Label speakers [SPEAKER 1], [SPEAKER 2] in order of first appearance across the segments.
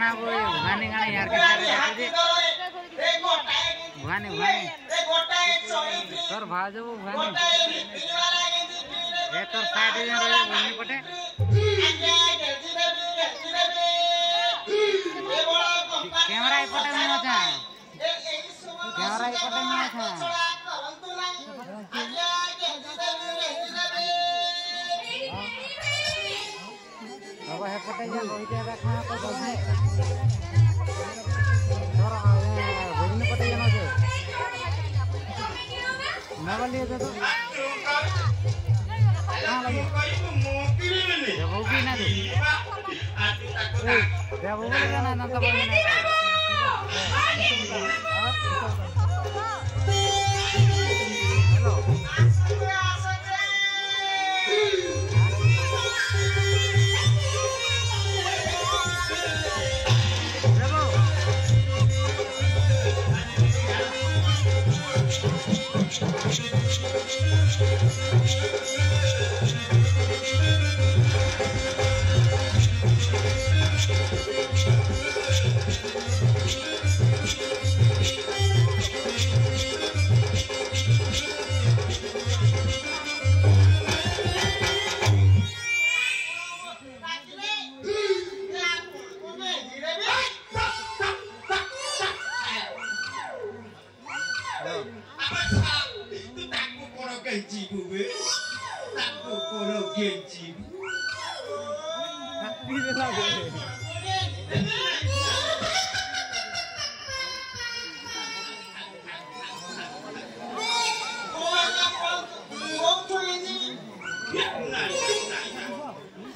[SPEAKER 1] ना वो भुगानी गाना यार के करे भुगानी भुगानी तोर भाजो भुगानी ए तोर साइड में रहे भुगानी पटे कैमरा ई पटे में था कैमरा ई पटे में था अब है पटे जा रोहित रखा को बोलने तोर भुगानी पटे जानो से ना बोलिए तो हां लगे जब वो भी ना दे जब वो भी ना तो बोलना हेलो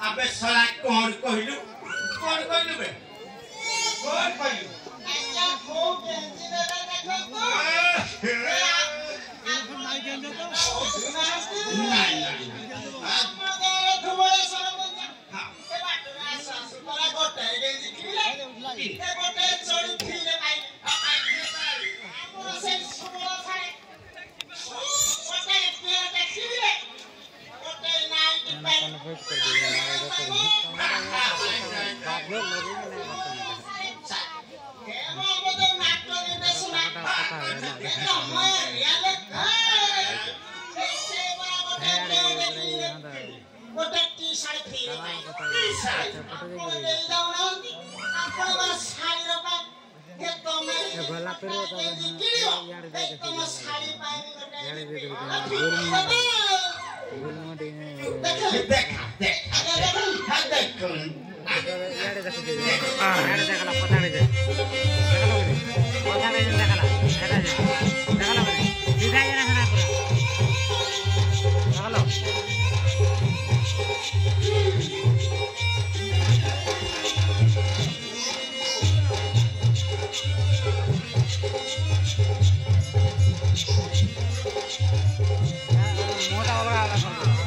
[SPEAKER 2] अबे साला कौन कहलु बे कौन कहलु अच्छा को केंजी दे देखो नहीं आपने तुम्हारे सामने हां ए बात ना सासु तोरा गोटे केंजी किले ए गोटे चोरी थीले भाई हमरो से सुबह सारे गोटे पेड़ देखिले गोटे नाइट पैन
[SPEAKER 1] वेट कर दे गला पे यार मोटा